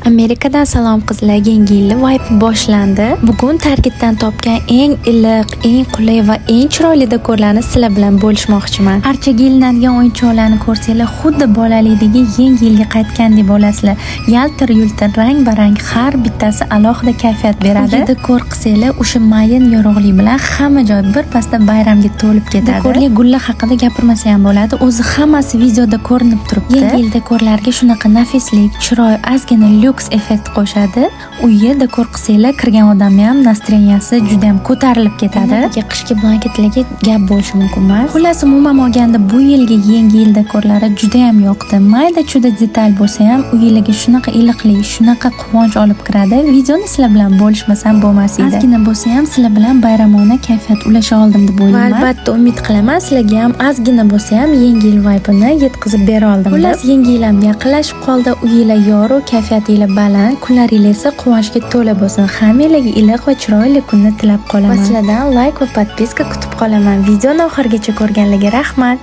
Amerikadan salom qizlar, yangi yil vibe boshlandi. Bugun Targetdan topgan eng iliq, eng qulay va eng chiroyli dekorlarni sizlar bilan bo'lishmoqchiman. Archaga ilinadigan o'yinchoqlarni ko'rsanglar, xuddi bolalikdagi yangi yilga qaytgandek bo'lasizlar. Yaltir-yultir, rang-barang, har bittasi alohida kayfiyat beradi. Dekor qilsanglar, o'sha mayin yorug'lik bilan hamma joy bir pasda bayramga to'lib ketadi. Dekorli gullar haqida gapirmasa ham bo'ladi. O'zi hammasi videoda ko'rinib turibdi. Yangi yil dekorlarga shunaqa nafislik, chiroy, ozgina lyuks effekt qo'shadi. Uyga dekor qilsanglar, kirgan odamning ham настроенияsi juda ham ko'tarilib ketadi. Qishki blanketlarga gap bo'lishi mumkin emas. Xullas, umuman olganda bu yilgi yangi yil dekorlari juda ham yoqdi. Mayda-chuda detal bo'lsa ham uylarga shunaqa iliqlik, shunaqa quvonch olib kiradi. Videoni sizlar bilan bo'lishmasam bo'lmas edi. Ozgina bo'lsa ham sizlar bilan bayramona kayfiyat ulasha oldim deb o'ylayman. Va albatta umid qilaman, sizlarga ham ozgina bo'lsa ham yangi yil vibe'ini yetkazib bera oldim. Xullas, yangi yil ham yaqinlashib qoldi. Uylar yorug', kayfiyatingiz baland, kunlaringiz esa quvonchga to'la bo'lsin. Hammalarga iliq va chiroyli kunni tilab qolaman. Va sizlardan like va podpiska kutib qolaman. Videoni oxirigacha ko'rganlarga rahmat.